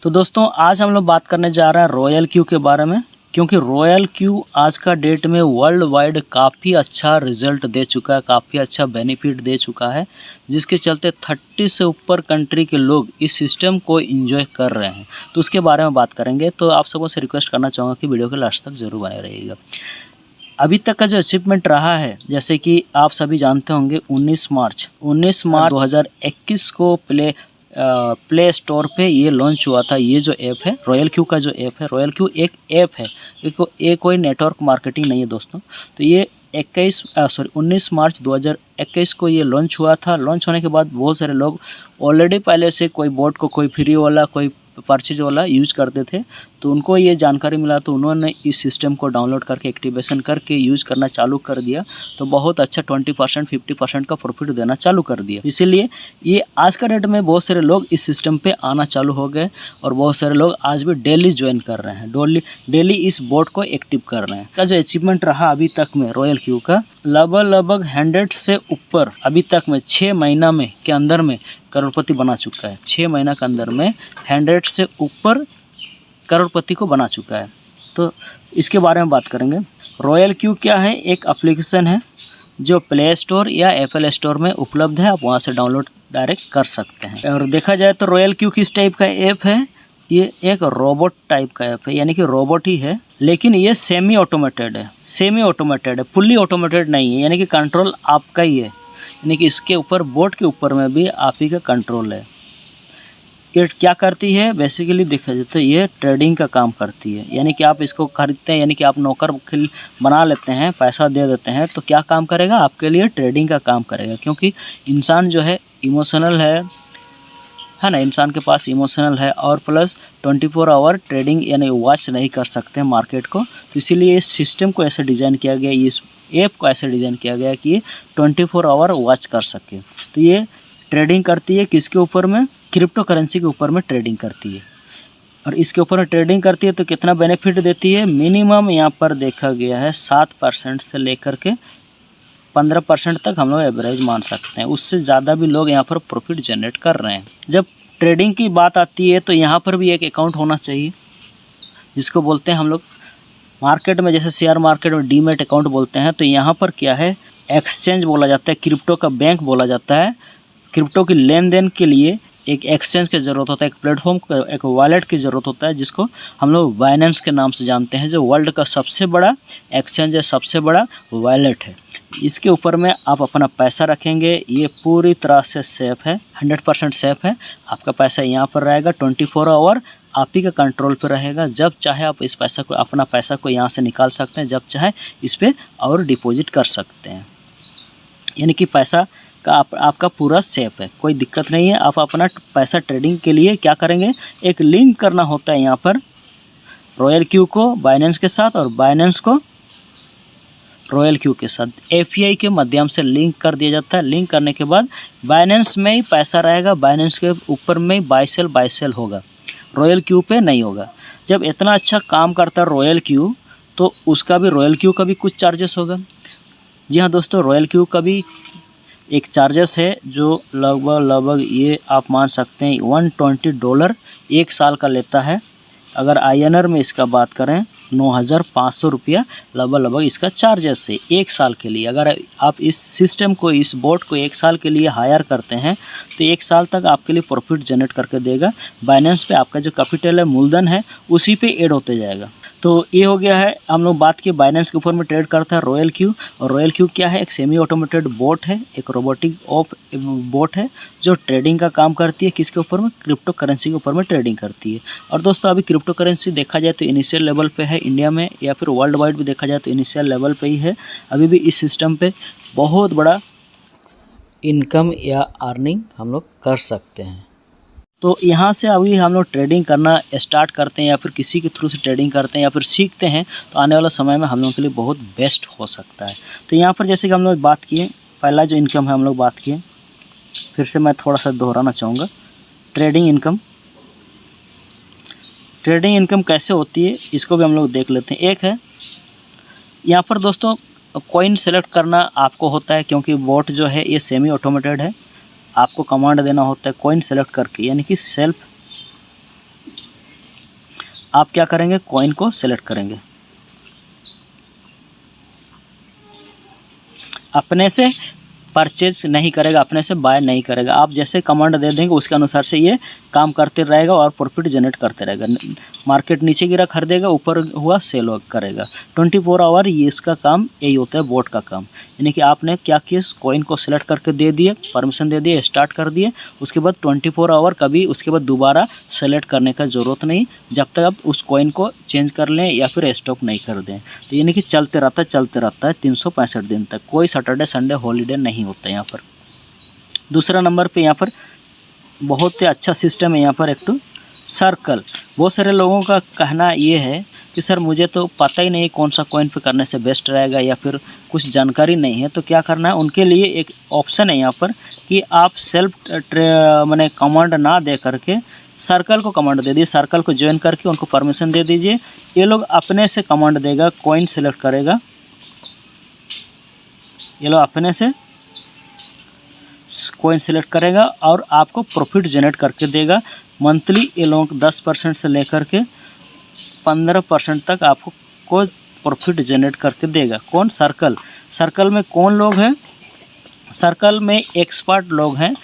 तो दोस्तों आज हम लोग बात करने जा रहे हैं रॉयल क्यू के बारे में, क्योंकि रॉयल क्यू आज का डेट में वर्ल्ड वाइड काफ़ी अच्छा रिजल्ट दे चुका है, काफ़ी अच्छा बेनिफिट दे चुका है, जिसके चलते 30 से ऊपर कंट्री के लोग इस सिस्टम को एंजॉय कर रहे हैं। तो उसके बारे में बात करेंगे। तो आप सबों से रिक्वेस्ट करना चाहूँगा कि वीडियो के लास्ट तक ज़रूर बने रहिएगा। अभी तक का जो अचीवमेंट रहा है, जैसे कि आप सभी जानते होंगे 19 मार्च 2021 को प्ले स्टोर पे ये लॉन्च हुआ था। ये जो ऐप है रॉयल क्यू का, जो ऐप है रॉयल क्यू एक ऐप है, ये कोई नेटवर्क मार्केटिंग नहीं है दोस्तों। तो ये 19 मार्च 2021 को ये लॉन्च हुआ था। लॉन्च होने के बाद बहुत सारे लोग ऑलरेडी पहले से कोई बोट को, कोई फ्री वाला, कोई परचेज वाला यूज करते थे, तो उनको ये जानकारी मिला तो उन्होंने इस सिस्टम को डाउनलोड करके एक्टिवेशन करके यूज करना चालू कर दिया। तो बहुत अच्छा 20% 50% का प्रॉफिट देना चालू कर दिया। इसीलिए ये आज का डेट में बहुत सारे लोग इस सिस्टम पे आना चालू हो गए और बहुत सारे लोग आज भी डेली ज्वाइन कर रहे हैं, डेली इस बोट को एक्टिव कर रहे हैं। का जो अचीवमेंट रहा अभी तक में रॉयल क्यू का, लगभग 100 से ऊपर अभी तक में 6 महीना में के अंदर में करोड़पति बना चुका है। 6 महीना के अंदर में 100 से ऊपर करोड़पति को बना चुका है। तो इसके बारे में बात करेंगे। रॉयल क्यू क्या है? एक एप्लीकेशन है जो प्ले स्टोर या एप्पल स्टोर में उपलब्ध है, आप वहां से डाउनलोड डायरेक्ट कर सकते हैं। और देखा जाए तो रॉयल क्यू किस टाइप का ऐप है? ये एक रोबोट टाइप का ऐप है, यानी कि रोबोट ही है, लेकिन ये सेमी ऑटोमेटेड है, फुल्ली ऑटोमेटेड नहीं है, यानी कि कंट्रोल आपका ही है। यानी कि इसके ऊपर, बोट के ऊपर में भी आप ही का कंट्रोल है। ये क्या करती है? बेसिकली देखा जाए तो ये ट्रेडिंग का काम करती है। यानी कि आप इसको खरीदते हैं, यानी कि आप नौकर बना लेते हैं, पैसा दे देते हैं, तो क्या काम करेगा? आपके लिए ट्रेडिंग का काम करेगा। क्योंकि इंसान जो है इमोशनल है ना, इंसान के पास इमोशनल है, और प्लस 24 आवर ट्रेडिंग यानी वॉच नहीं कर सकते मार्केट को। तो इसीलिए इस सिस्टम को ऐसे डिज़ाइन किया गया, इस ऐप को ऐसे डिज़ाइन किया गया कि ये 24 आवर वॉच कर सके। तो ये ट्रेडिंग करती है किसके ऊपर में? क्रिप्टो करेंसी के ऊपर में ट्रेडिंग करती है। और इसके ऊपर में ट्रेडिंग करती है तो कितना बेनिफिट देती है? मिनिमम यहाँ पर देखा गया है 7% से लेकर के 15% तक हम लोग एवरेज मान सकते हैं। उससे ज़्यादा भी लोग यहाँ पर प्रॉफिट जनरेट कर रहे हैं। जब ट्रेडिंग की बात आती है तो यहाँ पर भी एक अकाउंट होना चाहिए, जिसको बोलते हैं हम लोग मार्केट में, जैसे शेयर मार्केट में डीमैट अकाउंट बोलते हैं, तो यहाँ पर क्या है? एक्सचेंज बोला जाता है, क्रिप्टो का बैंक बोला जाता है। क्रिप्टो की लेन देन के लिए एक एक्सचेंज की ज़रूरत होता है, एक प्लेटफॉर्म, एक वॉलेट की ज़रूरत होता है, जिसको हम लोग बाइनेंस के नाम से जानते हैं, जो वर्ल्ड का सबसे बड़ा एक्सचेंज है, सबसे बड़ा वॉलेट है। इसके ऊपर में आप अपना पैसा रखेंगे। ये पूरी तरह से सेफ़ है, 100% सेफ़ है। आपका पैसा यहाँ पर रहेगा 24 आवर आप ही का कंट्रोल पर रहेगा। जब चाहे आप इस पैसा को, अपना पैसा को यहाँ से निकाल सकते हैं, जब चाहे इस पर और डिपॉजिट कर सकते हैं। यानी कि पैसा का आपका पूरा सेफ है, कोई दिक्कत नहीं है। आप अपना पैसा ट्रेडिंग के लिए क्या करेंगे? एक लिंक करना होता है यहाँ पर रॉयल क्यू को बाइनेंस के साथ, और बाइनेंस को रॉयल क्यू के साथ एपीआई के माध्यम से लिंक कर दिया जाता है। लिंक करने के बाद बाइनेंस में ही पैसा रहेगा, बाइनेंस के ऊपर में ही बाय सेल होगा, रॉयल क्यू पे नहीं होगा। जब इतना अच्छा काम करता है रॉयल क्यू, तो उसका भी, रॉयल क्यू का भी कुछ चार्जेस होगा। जी हाँ दोस्तों, रॉयल क्यू का भी एक चार्जेस है, जो लगभग ये आप मान सकते हैं $120 एक साल का लेता है। अगर INR में इसका बात करें 9,500 रुपया लगभग इसका चार्जेस है एक साल के लिए। अगर आप इस सिस्टम को, इस बोट को एक साल के लिए हायर करते हैं तो एक साल तक आपके लिए प्रॉफिट जनरेट करके देगा। बाइनेंस पे आपका जो कैपिटल है, मूलधन है, उसी पे ऐड होते जाएगा। तो ये हो गया है, हम लोग बात की बाइनेंस के ऊपर में ट्रेड करता है रॉयल क्यू। और रॉयल क्यू क्या है? एक सेमी ऑटोमेटेड बोट है, एक रोबोटिक बोट है, जो ट्रेडिंग का काम करती है। किसके ऊपर में? क्रिप्टो करेंसी के ऊपर में ट्रेडिंग करती है। और दोस्तों अभी क्रिप्टो करेंसी देखा जाए तो इनिशियल लेवल पे है इंडिया में, या फिर वर्ल्ड वाइड भी देखा जाए तो इनिशियल लेवल पे ही है। अभी भी इस सिस्टम पे बहुत बड़ा इनकम या अर्निंग हम लोग कर सकते हैं। तो यहाँ से अभी हम लोग ट्रेडिंग करना स्टार्ट करते हैं, या फिर किसी के थ्रू से ट्रेडिंग करते हैं, या फिर सीखते हैं, तो आने वाला समय में हम लोगों के लिए बहुत बेस्ट हो सकता है। तो यहाँ पर जैसे कि हम लोग बात किए, पहला जो इनकम है हम लोग बात किए, फिर से मैं थोड़ा सा दोहराना चाहूँगा। ट्रेडिंग इनकम कैसे होती है, इसको भी हम लोग देख लेते हैं। एक है यहाँ पर दोस्तों, कॉइन सेलेक्ट करना आपको होता है, क्योंकि बोट जो है ये सेमी ऑटोमेटेड है। आपको कमांड देना होता है कॉइन सेलेक्ट करके, यानी कि सेल्फ आप क्या करेंगे, कॉइन को सिलेक्ट करेंगे, अपने से परचेज नहीं करेगा, अपने से बाय नहीं करेगा। आप जैसे कमांड दे देंगे उसके अनुसार से ये काम करते रहेगा और प्रॉफिट जनरेट करते रहेगा। मार्केट नीचे गिरा खरीदेगा, ऊपर हुआ सेल करेगा। 24 आवर ये इसका काम यही होता है, बोट का काम। यानी कि आपने क्या किया, कॉइन को सिलेक्ट करके दे दिए, परमिशन दे दिए, स्टार्ट कर दिए, उसके बाद 24 आवर कभी उसके बाद दोबारा सेलेक्ट करने का ज़रूरत नहीं, जब तक आप उस कॉइन को चेंज कर लें या फिर स्टॉप नहीं कर दें। तो यानी कि चलते रहता है 365 दिन तक, कोई सैटरडे संडे हॉलीडे नहीं होता है यहाँ पर। दूसरा नंबर पे यहाँ पर बहुत ही अच्छा सिस्टम है यहाँ पर, एक तो सर्कल। बहुत सारे लोगों का कहना ये है कि सर मुझे तो पता ही नहीं कौन सा कॉइन पे करने से बेस्ट रहेगा या फिर कुछ जानकारी नहीं है, तो क्या करना है, उनके लिए एक ऑप्शन है यहाँ पर कि आप सेल्फ माने कमांड ना दे करके सर्कल को कमांड दे दिए, सर्कल को ज्वाइन करके उनको परमिशन दे दीजिए। ये लोग अपने से कमांड देगा, कॉइन सेलेक्ट करेगा, ये लोग अपने से कॉइन सेलेक्ट करेगा और आपको प्रॉफिट जनरेट करके देगा। मंथली ये लोग 10% से लेकर के 15% तक आपको को प्रॉफिट जनरेट करके देगा। कौन, सर्कल। सर्कल में कौन लोग हैं, सर्कल में एक्सपर्ट लोग हैं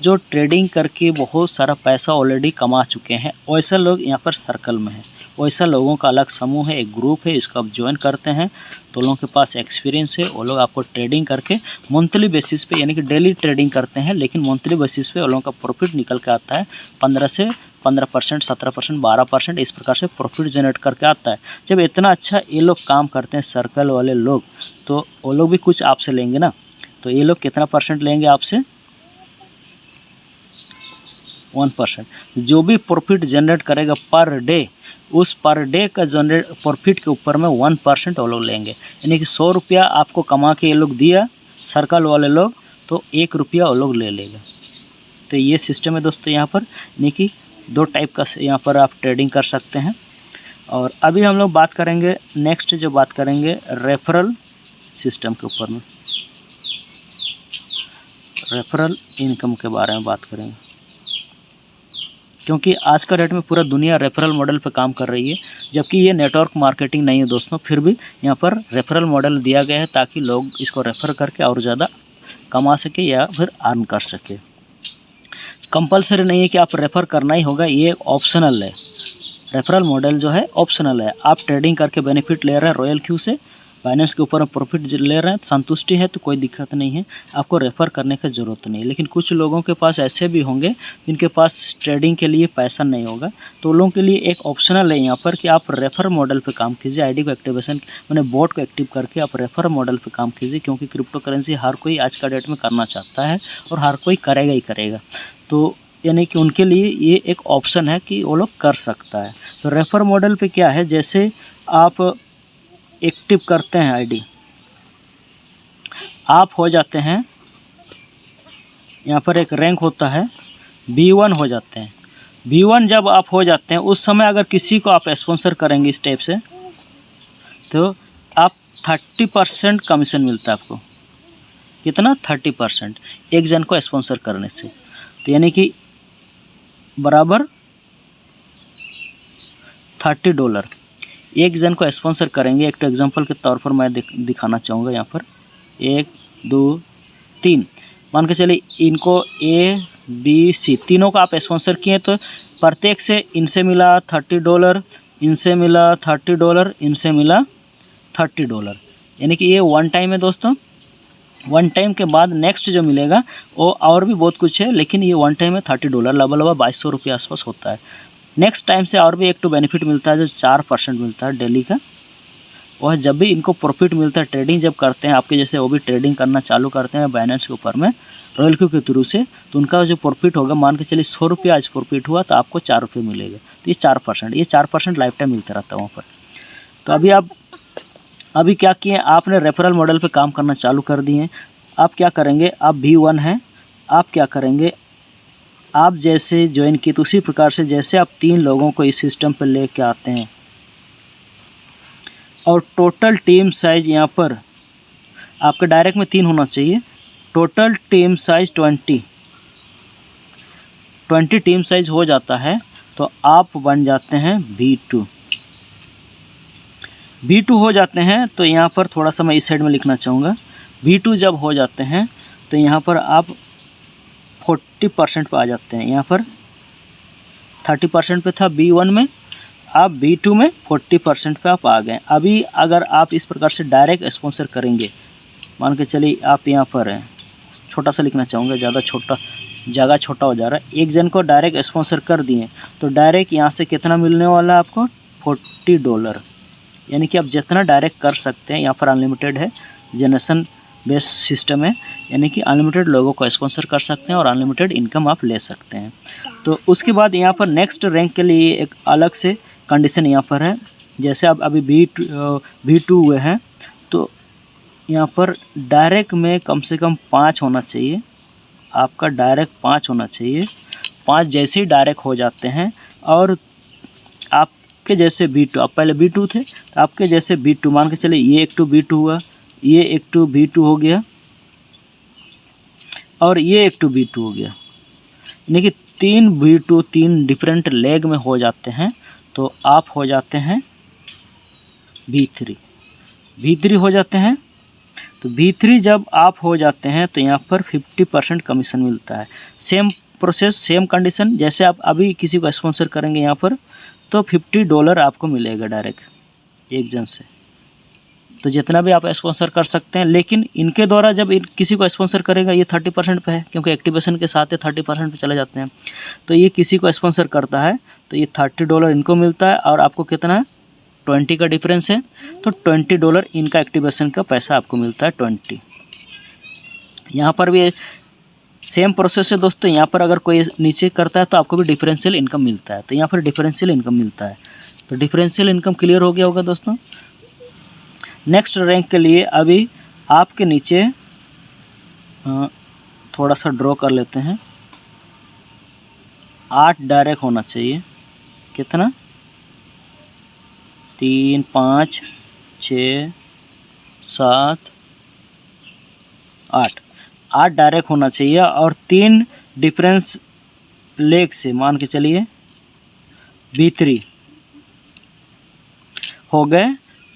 जो ट्रेडिंग करके बहुत सारा पैसा ऑलरेडी कमा चुके हैं, वैसे लोग यहाँ पर सर्कल में हैं। वैसा लोगों का अलग समूह है, एक ग्रुप है, इसको आप ज्वाइन करते हैं तो लोगों के पास एक्सपीरियंस है। वो लोग आपको ट्रेडिंग करके मंथली बेसिस पे, यानी कि डेली ट्रेडिंग करते हैं, लेकिन मंथली बेसिस पे वो लोगों का प्रॉफिट निकल के आता है 15 से 15%, 17%, 12%, इस प्रकार से प्रॉफिट जनरेट करके आता है। जब इतना अच्छा ये लोग काम करते हैं सर्कल वाले लोग, तो वो लोग भी कुछ आपसे लेंगे ना। तो ये लोग कितना परसेंट लेंगे आपसे, 1%। जो भी प्रॉफिट जनरेट करेगा पर डे, उस पर डे का जनरेट प्रॉफिट के ऊपर में 1% वो लोग लेंगे। यानी कि 100 रुपया आपको कमा के ये लोग दिया सर्कल वाले लोग, तो 1 रुपया वो लोग ले लेगा। तो ये सिस्टम है दोस्तों यहाँ पर, यानी कि 2 टाइप का यहाँ पर आप ट्रेडिंग कर सकते हैं। और अभी हम लोग बात करेंगे, नेक्स्ट जो बात करेंगे रेफरल सिस्टम के ऊपर में, रेफरल इनकम के बारे में बात करेंगे, क्योंकि आज का डेट में पूरा दुनिया रेफरल मॉडल पे काम कर रही है, जबकि ये नेटवर्क मार्केटिंग नहीं है दोस्तों। फिर भी यहाँ पर रेफरल मॉडल दिया गया है ताकि लोग इसको रेफ़र करके और ज़्यादा कमा सके या फिर अर्न कर सके। कंपलसरी नहीं है कि आप रेफ़र करना ही होगा, ये ऑप्शनल है। रेफरल मॉडल जो है ऑप्शनल है। आप ट्रेडिंग करके बेनिफिट ले रहे हैं रॉयल क्यू से, फाइनेंस के ऊपर प्रॉफिट ले रहे हैं, संतुष्टि है तो कोई दिक्कत नहीं है, आपको रेफ़र करने की ज़रूरत नहीं है। लेकिन कुछ लोगों के पास ऐसे भी होंगे जिनके पास ट्रेडिंग के लिए पैसा नहीं होगा, तो लोगों के लिए एक ऑप्शनल है यहाँ पर कि आप रेफ़र मॉडल पे काम कीजिए। आईडी को एक्टिवेशन मैंने बोट को एक्टिव करके आप रेफ़र मॉडल पे काम कीजिए, क्योंकि क्रिप्टो करेंसी हर कोई आज का डेट में करना चाहता है और हर कोई करेगा ही करेगा। तो यानी कि उनके लिए ये एक ऑप्शन है कि वो लोग कर सकता है। तो रेफ़र मॉडल पे क्या है, जैसे आप एक्टिव करते हैं आईडी, आप हो जाते हैं, यहाँ पर एक रैंक होता है B1 हो जाते हैं। B1 जब आप हो जाते हैं उस समय अगर किसी को आप स्पॉन्सर करेंगे इस टाइप से, तो आप 30% कमीशन मिलता है आपको। कितना, 30% एक जन को स्पॉन्सर करने से। तो यानी कि बराबर $30 एक जन को स्पॉन्सर करेंगे। एक तो एग्जांपल के तौर पर मैं दिखाना चाहूँगा यहाँ पर, 1 2 3 मान के चलिए इनको A B C तीनों का आप स्पॉन्सर किए, तो प्रत्येक से इनसे मिला $30, इनसे मिला $30, इनसे मिला $30। यानी कि ये वन टाइम है दोस्तों। वन टाइम के बाद नेक्स्ट जो मिलेगा वो और भी बहुत कुछ है, लेकिन ये वन टाइम है $30, लगभग 2200 रुपये आसपास होता है। नेक्स्ट टाइम से और भी एक तो बेनिफिट मिलता है जो 4% मिलता है डेली का। वह जब भी इनको प्रॉफिट मिलता है, ट्रेडिंग जब करते हैं आपके जैसे, वो भी ट्रेडिंग करना चालू करते हैं बाइनेंस के ऊपर में रॉयल क्यू के थ्रू से, तो उनका जो प्रॉफिट होगा, मान के चलिए 100 रुपये आज प्रॉफिट हुआ तो आपको 4 रुपये मिलेगा। तो ये 4%, ये 4% लाइफ टाइम मिलता रहता है वहाँ पर। तो अभी क्या किए, आपने रेफरल मॉडल पर काम करना चालू कर दिए। आप क्या करेंगे, आप B1 हैं, आप क्या करेंगे, आप जैसे ज्वाइन किए तो उसी प्रकार से जैसे आप 3 लोगों को इस सिस्टम पर लेके आते हैं और टोटल टीम साइज़ यहाँ पर आपके डायरेक्ट में 3 होना चाहिए। Total team size 20 team size हो जाता है तो आप बन जाते हैं B2। B2 हो जाते हैं तो यहाँ पर थोड़ा सा मैं इस साइड में लिखना चाहूँगा। B2 जब हो जाते हैं तो यहाँ पर आप 40% पे आ जाते हैं। यहाँ पर 30% पे था B1 में, आप B2 में 40% पे आप आ गए। अभी अगर आप इस प्रकार से डायरेक्ट स्पॉन्सर करेंगे, मान के चलिए आप यहाँ पर हैं, छोटा सा लिखना चाहूँगा, ज़्यादा छोटा जगह छोटा हो जा रहा है। एक जन को डायरेक्ट स्पॉन्सर कर दिए तो डायरेक्ट यहाँ से कितना मिलने वाला है आपको, $40। यानी कि आप जितना डायरेक्ट कर सकते हैं, यहाँ पर अनलिमिटेड है, जनरेशन बेस्ड सिस्टम है, यानी कि अनलिमिटेड लोगों को स्पॉन्सर कर सकते हैं और अनलिमिटेड इनकम आप ले सकते हैं। तो उसके बाद यहाँ पर नेक्स्ट रैंक के लिए एक अलग से कंडीशन यहाँ पर है। जैसे आप अभी B2 हुए हैं तो यहाँ पर डायरेक्ट में कम से कम 5 होना चाहिए, आपका डायरेक्ट 5 होना चाहिए। 5 जैसे ही डायरेक्ट हो जाते हैं और आपके जैसे B2, आप पहले B2 थे तो आपके जैसे B2, मान के चलिए ये एक 2 B2 हुआ, ये एक 2 B2 हो गया और ये एक 2 B2 हो गया, यानी कि 3 B2 3 डिफरेंट लेग में हो जाते हैं तो आप हो जाते हैं B3 हो जाते हैं। तो B3 जब आप हो जाते हैं तो यहाँ पर 50% कमीशन मिलता है। सेम प्रोसेस, सेम कंडीशन, जैसे आप अभी किसी को स्पॉन्सर करेंगे यहाँ पर तो $50 आपको मिलेगा डायरेक्ट एक जन से। तो जितना भी आप स्पॉन्सर कर सकते हैं, लेकिन इनके द्वारा जब किसी को स्पॉन्सर करेगा ये 30% पे है, क्योंकि एक्टिवेशन के साथ ही 30% पे चले जाते हैं। तो ये किसी को स्पॉन्सर करता है तो ये $30 इनको मिलता है और आपको कितना है, 20 का डिफरेंस है तो $20 इनका एक्टिवेशन का पैसा आपको मिलता है 20। यहाँ पर भी सेम प्रोसेस है दोस्तों। यहाँ पर अगर कोई नीचे करता है तो आपको भी डिफरेंशियल इनकम मिलता है, तो यहाँ पर डिफरेंशियल इनकम मिलता है। तो डिफरेंशियल इनकम क्लियर हो गया होगा दोस्तों। नेक्स्ट रैंक के लिए अभी आपके नीचे थोड़ा सा ड्रॉ कर लेते हैं, 8 डायरेक्ट होना चाहिए। कितना, 3 5 6 7 8 डायरेक्ट होना चाहिए और 3 डिफरेंस लेग से मान के चलिए B3 हो गए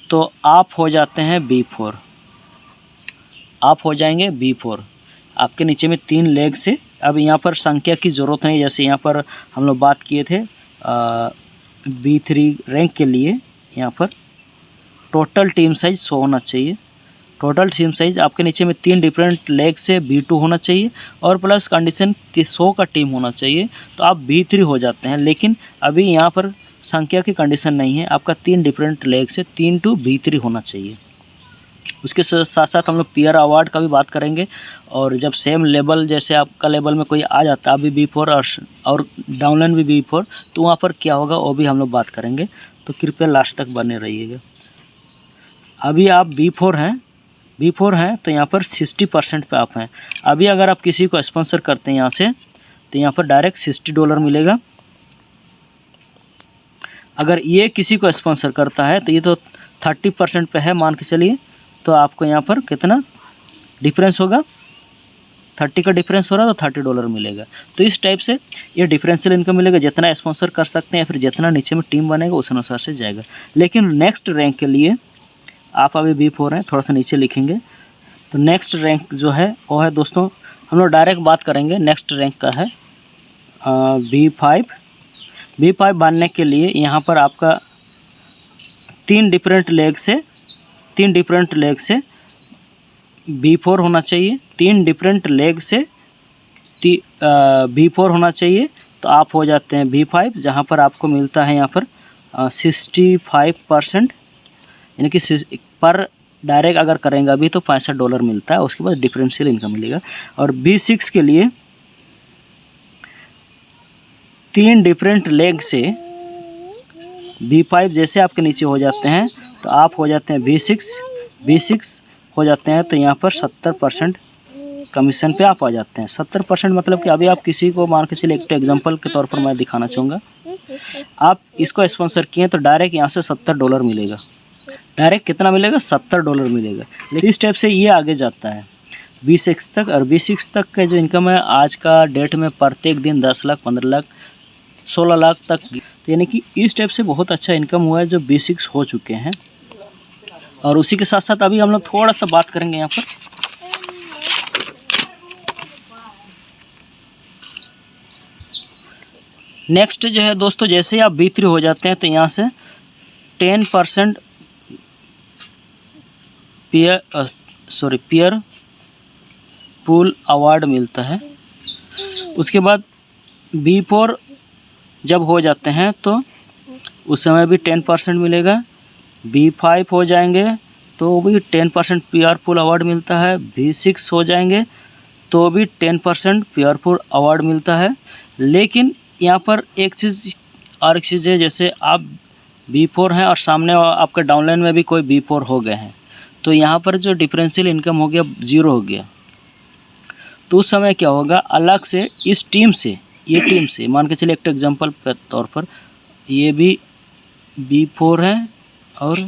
तो आप हो जाते हैं B4। आप हो जाएंगे B4। आपके नीचे में 3 लेग से, अब यहाँ पर संख्या की ज़रूरत नहीं, जैसे यहाँ पर हम लोग बात किए थे B3 रैंक के लिए, यहाँ पर टोटल टीम साइज 100 होना चाहिए। टोटल टीम साइज आपके नीचे में 3 डिफरेंट लेग से B2 होना चाहिए और प्लस कंडीशन 100 का टीम होना चाहिए, तो आप B3 हो जाते हैं। लेकिन अभी यहाँ पर संख्या की कंडीशन नहीं है, आपका 3 डिफरेंट लेग से 3 to B3 होना चाहिए। उसके साथ साथ हम लोग पीयर अवार्ड का भी बात करेंगे, और जब सेम लेवल जैसे आपका लेवल में कोई आ जाता है अभी B4 और डाउनलाइन भी B4, तो वहाँ पर क्या होगा वो भी हम लोग बात करेंगे, तो कृपया लास्ट तक बने रहिएगा। अभी आप B4 हैं तो यहाँ पर 60% पे आप हैं। अभी अगर आप किसी को स्पॉन्सर करते हैं यहाँ से तो यहाँ पर डायरेक्ट $60 मिलेगा। अगर ये किसी को स्पॉन्सर करता है तो ये तो 30% पे है मान के चलिए, तो आपको यहाँ पर कितना डिफरेंस होगा, 30 का डिफरेंस हो रहा है तो $30 मिलेगा। तो इस टाइप से ये डिफरेंशियल इनकम मिलेगा, जितना स्पॉन्सर कर सकते हैं फिर जितना नीचे में टीम बनेगा उस अनुसार से जाएगा। लेकिन नेक्स्ट रैंक के लिए आप अभी B4 हैं, थोड़ा सा नीचे लिखेंगे, तो नेक्स्ट रैंक जो है वो है दोस्तों, हम लोग डायरेक्ट बात करेंगे। नेक्स्ट रैंक का है B5 बनने के लिए यहाँ पर आपका 3 डिफरेंट लेग से B4 होना चाहिए। 3 डिफरेंट लेग से B4 होना चाहिए, तो आप हो जाते हैं B5, जहाँ पर आपको मिलता है यहाँ पर 65%, यानी कि पर डायरेक्ट अगर करेंगे अभी तो $65 मिलता है, उसके बाद डिफरेंशियल इनकम मिलेगा। और B6 के लिए 3 डिफरेंट लेग से B5 जैसे आपके नीचे हो जाते हैं तो आप हो जाते हैं B6 हो जाते हैं, तो यहाँ पर 70% कमीशन पे आप आ जाते हैं। 70% मतलब कि अभी आप किसी को मान के चलिए, एक एग्जांपल के तौर पर मैं दिखाना चाहूँगा, आप इसको स्पॉन्सर किए तो डायरेक्ट यहाँ से $70 मिलेगा। डायरेक्ट कितना मिलेगा, $70 मिलेगा। लेकिन इस टाइप से ये आगे जाता है B6 तक, और B6 तक का जो इनकम है आज का डेट में प्रत्येक दिन 10 लाख 15 लाख 16 लाख तक, तो यानी कि इस टाइप से बहुत अच्छा इनकम हुआ है जो B6 हो चुके हैं। और उसी के साथ साथ अभी हम लोग थोड़ा सा बात करेंगे यहाँ पर नेक्स्ट जो है दोस्तों, जैसे ही आप B3 हो जाते हैं तो यहाँ से 10% पीयर पूल अवार्ड मिलता है। उसके बाद B4 जब हो जाते हैं तो उस समय भी 10% मिलेगा। B5 हो जाएंगे तो भी 10% पीयर पूल अवार्ड मिलता है। B6 हो जाएंगे तो भी 10% पीयर पूल अवार्ड मिलता है। लेकिन यहाँ पर एक चीज़ है, जैसे आप B4 हैं और सामने आपका डाउनलाइन में भी कोई B4 हो गए हैं, तो यहाँ पर जो डिफरेंशियल इनकम हो गया 0 हो गया। तो उस समय क्या होगा, अलग से इस टीम से, ये टीम से मान के चलिए एक एग्जांपल के तौर पर ये भी B4 है और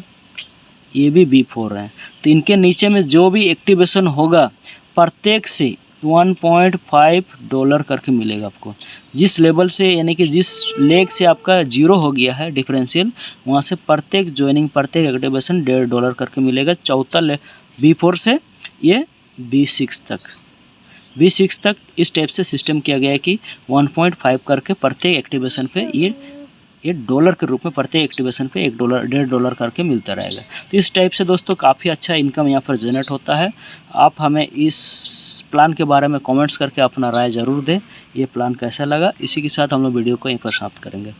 ये भी B4 है, तो इनके नीचे में जो भी एक्टिवेशन होगा प्रत्येक से $1.5 करके मिलेगा आपको। जिस लेवल से, यानी कि जिस लेग से आपका 0 हो गया है डिफरेंशियल, वहाँ से प्रत्येक ज्वाइनिंग, प्रत्येक एक्टिवेशन $1.5 करके मिलेगा। चौथा B4 से ये B6 तक इस टाइप से सिस्टम किया गया है कि 1.5 करके प्रत्येक एक्टिवेशन पे ये डॉलर के रूप में प्रत्येक एक्टिवेशन पे $1.5 करके मिलता रहेगा। तो इस टाइप से दोस्तों काफ़ी अच्छा इनकम यहाँ पर जनरेट होता है। आप हमें इस प्लान के बारे में कमेंट्स करके अपना राय ज़रूर दें, ये प्लान कैसा लगा। इसी के साथ हम लोग वीडियो को यहीं पर समाप्त करेंगे।